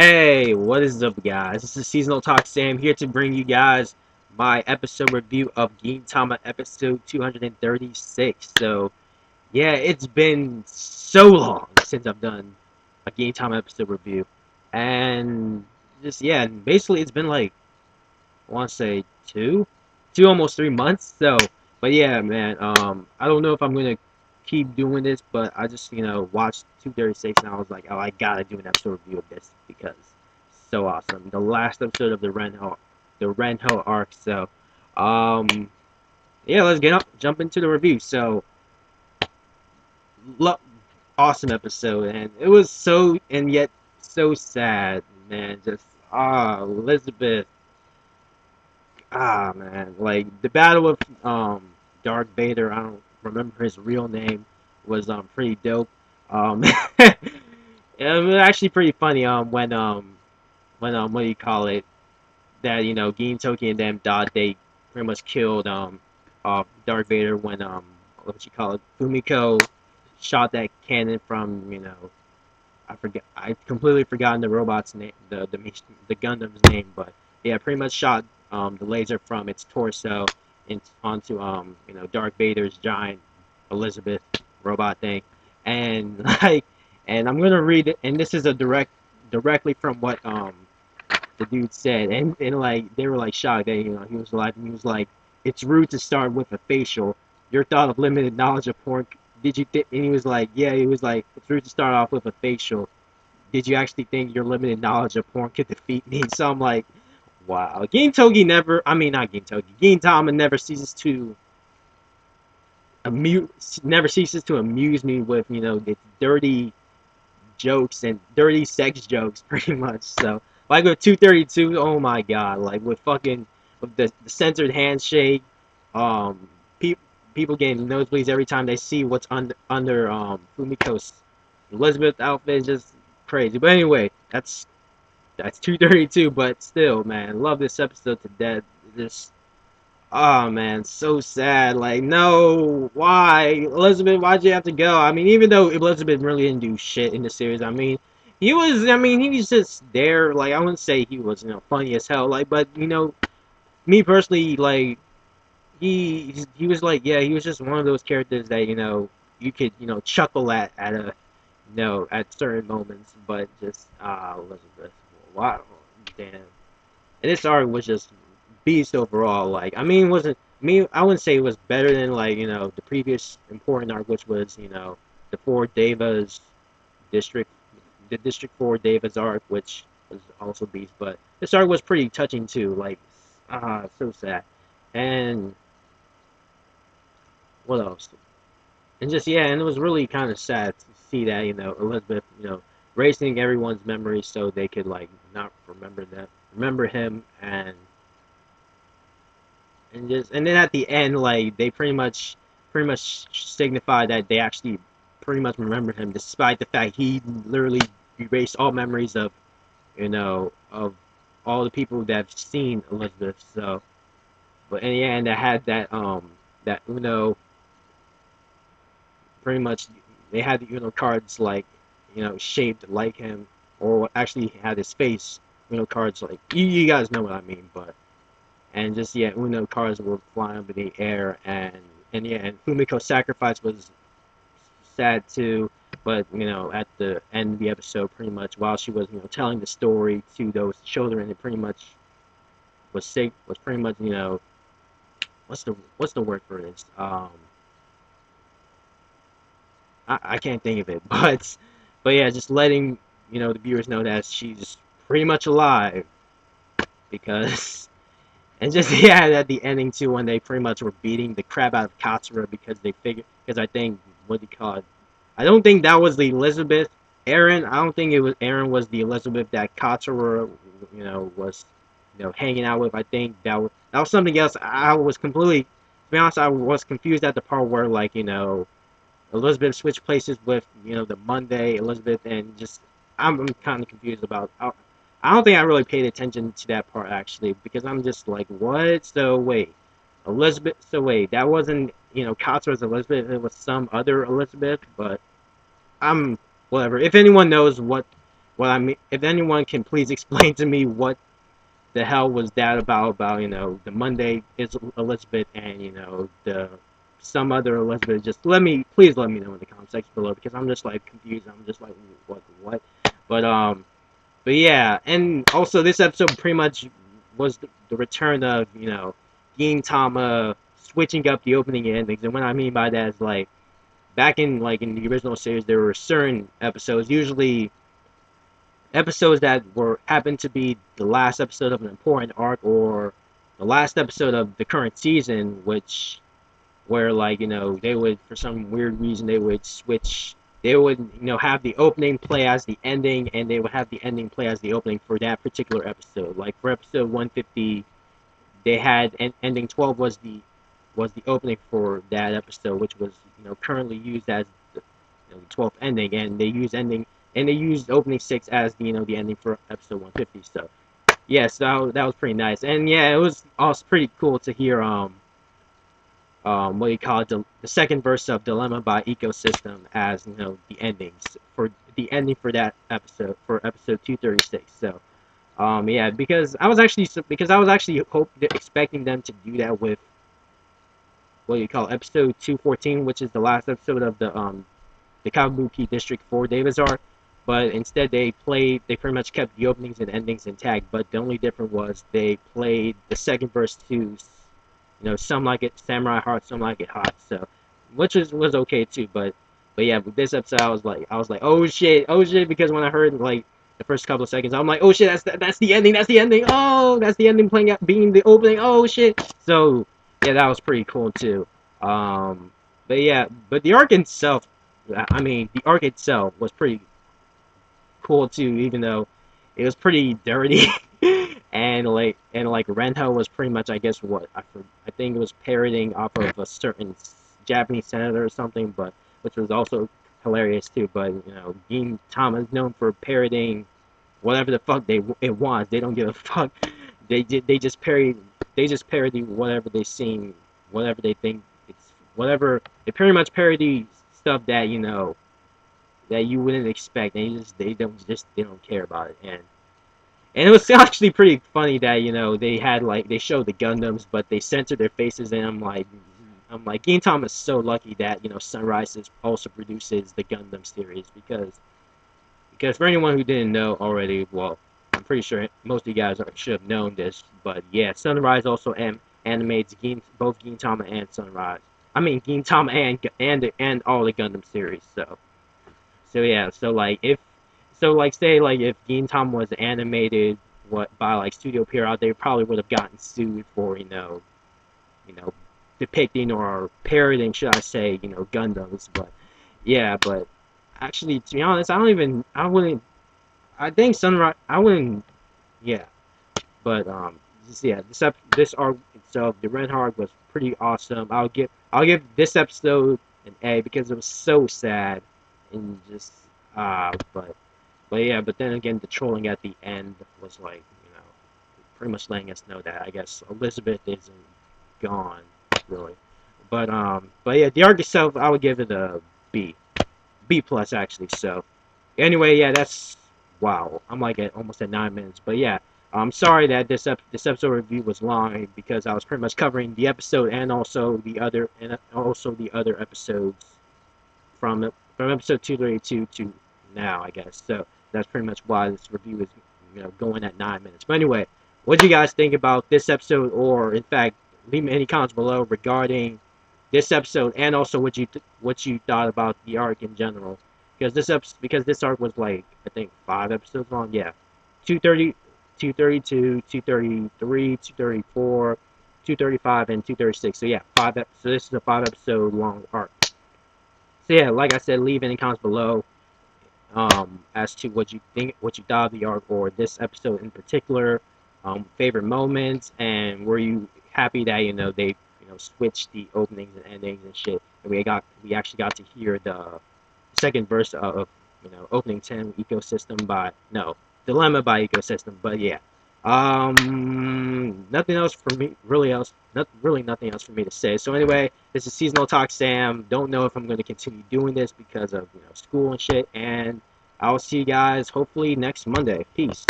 Hey, what is up, guys? This is Seasonal Talk Sam here to bring you guys my episode review of Tama episode 236. So, yeah, it's been so long since I've done a Tama episode review. And basically it's been like, I want to say almost 3 months. So, but yeah, man, I don't know if I'm going to keep doing this, but I just, watched 236 and I was like, oh, I gotta do an episode review of this because it's so awesome. The last episode of the Ren Hell arc. So, um, yeah, let's jump into the review. So, lo- awesome episode, and it was so and yet so sad, man. Just Elizabeth. Man, like the battle with Darth Vader, I don't remember his real name, was pretty dope. It was actually pretty funny when what do you call it, that Gin Toki and them thought they pretty much killed Darth Vader when what you call it, Fumiko shot that cannon from I completely forgotten the robot's name, the Gundam's name, but yeah, pretty much shot the laser from its torso onto Darth Vader's giant Elizabeth robot thing, and and I'm gonna read it, and this is a directly from what the dude said, and like they were like shocked that he was alive, and he was like, it's rude to start with a facial. Your thought of limited knowledge of porn. Did you think? And he was like, yeah, he was like, it's rude to start off with a facial. Did you actually think your limited knowledge of porn could defeat me? So I'm like, wow. Gintogi never, I mean not Gintogi, Gintama never ceases to amuse me with its dirty jokes and dirty sex jokes, pretty much. So like with 232, oh my god, like with the censored handshake, um, pe- people getting nosebleeds every time they see what's under Fumiko's Elizabeth outfit, just crazy. But anyway, that's 232, but still, man, love this episode to death. Just oh man, so sad. Like, no, why? Elizabeth, why'd you have to go? I mean, even though Elizabeth really didn't do shit in the series, he was just there. Like, I wouldn't say he was, funny as hell. Like, but, me personally, like, he was like, yeah, he was just one of those characters that, you could, chuckle at certain moments, but just, Elizabeth, wow, damn. And this arc was just beast overall. Like, I mean, wasn't me. I wouldn't say it was better than like the previous important arc, which was the four Devas district, the District Four Devas arc, which was also beast. But this arc was pretty touching too. Like, so sad. And what else? And just yeah, and it was really kind of sad to see that Elizabeth erasing everyone's memories so they could like not remember him and then at the end, like they pretty much signify that they actually pretty much remember him, despite the fact he literally erased all memories of all the people that have seen Elizabeth. So, but in the end, they had that Uno pretty much they had the Uno cards like shaped like him, or actually had his face Uno cards like you guys know what I mean, but and just yeah, Uno cars were flying over the air, and yeah, and Fumiko's sacrifice was sad too. But at the end of the episode, pretty much while she was telling the story to those children, it pretty much was pretty much what's the word for this? I can't think of it, but yeah, just letting the viewers know that she's pretty much alive because and just yeah, at the ending too, when they pretty much were beating the crap out of Katsura because I think what do you call it? I don't think that was the Elizabeth Aaron. I don't think it was Aaron was the Elizabeth that Katsura was hanging out with. I think that was something else. I was completely to be honest, I was confused at the part where like Elizabeth switched places with the Monday Elizabeth, and just I'm kind of confused about. I don't think I really paid attention to that part actually because I'm just like, what? So wait, Elizabeth. So wait, that wasn't Katsura's Elizabeth. It was some other Elizabeth, but I'm whatever. If anyone knows what I mean, if anyone can please explain to me what the hell was that about, the Monday is Elizabeth and, the some other Elizabeth, just please let me know in the comment section below, because I'm just like confused. I'm just like, what? But but yeah, and also this episode pretty much was the return of, Dean Tama switching up the opening and endings. And what I mean by that is, like, back in, like, in the original series, there were certain episodes, usually episodes that were happened to be the last episode of an important arc, or the last episode of the current season, which where, like, they would, for some weird reason, they would switch. They would, have the opening play as the ending, and they would have the ending play as the opening for that particular episode. Like for episode 150, they had ending 12 was the opening for that episode, which was, currently used as the, the 12th ending, and they used opening 6 as the, the ending for episode 150. So yeah, so that was pretty nice, and yeah, it was also pretty cool to hear what do you call it, the second verse of Dilemma by Ecosystem as, the endings for the ending for that episode, for episode 236. So yeah, because I was actually expecting them to do that with, what do you call it, episode 214, which is the last episode of the Kabuki District 4 Davis arc. But instead, they pretty much kept the openings and endings intact. But the only difference was they played the second verse to, Some Like It Samurai Heart, Some Like It Hot. So, which was okay too. But yeah, with this episode, I was like, oh shit, because when I heard, like, the first couple of seconds, I'm like, oh shit, that's the ending, oh, that's the ending playing out, being the opening, oh shit. So yeah, that was pretty cool too. But yeah, but the arc itself, I mean, the arc itself was pretty cool too, even though it was pretty dirty. and like Renho was pretty much, I guess, I think it was parroting off of a certain Japanese senator or something, but which was also hilarious too. But Gin Tama is known for parroting whatever the fuck it wants. They don't give a fuck. They just parody whatever they sing, whatever they think it's whatever. They pretty much parody stuff that, that you wouldn't expect, and they don't care about it. And it was actually pretty funny that, they showed the Gundams, but they censored their faces, and I'm like, Gintama is so lucky that, Sunrise also produces the Gundam series, because for anyone who didn't know already, well, I'm pretty sure most of you guys should have known this, but yeah, Sunrise also animates both Gintama and Sunrise. I mean, Gintama and all the Gundam series. So yeah, say, like, if Gintama was animated by, like, Studio Pierrot, they probably would have gotten sued for, you know depicting or parodying, should I say, Gundams. But yeah, but actually, to be honest, I wouldn't, I think Sunrise, I wouldn't, yeah, but yeah, this arc itself, the Red Hard, was pretty awesome. I'll give this episode an A, because it was so sad, and just but yeah, but then again, the trolling at the end was like, pretty much letting us know that, I guess, Elizabeth isn't gone, really. But yeah, the arc itself, I would give it a B plus, actually. So anyway, yeah, that's, wow. I'm like almost at 9 minutes, but yeah, I'm sorry that this episode review was long, because I was pretty much covering the episode and also the other episodes from episode 232 to now, I guess. So that's pretty much why this review is, going at 9 minutes. But anyway, what do you guys think about this episode, or in fact, leave me any comments below regarding this episode, and also what you thought about the arc in general. Because this arc was, like, I think 5 episodes long. Yeah, 230, 232, 233, 234, 235, and 236. So yeah, so this is a 5 episode long arc. So yeah, like I said, leave any comments below as to what you thought of the arc, or this episode in particular, favorite moments, and were you happy that, they, switched the openings and endings and shit, and we actually got to hear the second verse of, opening 10 ecosystem by no dilemma by ecosystem. But yeah, nothing else for me, really nothing else for me to say. So anyway, this is Seasonal Talk Sam. Don't know if I'm going to continue doing this because of, school and shit, and I'll see you guys hopefully next Monday. Peace.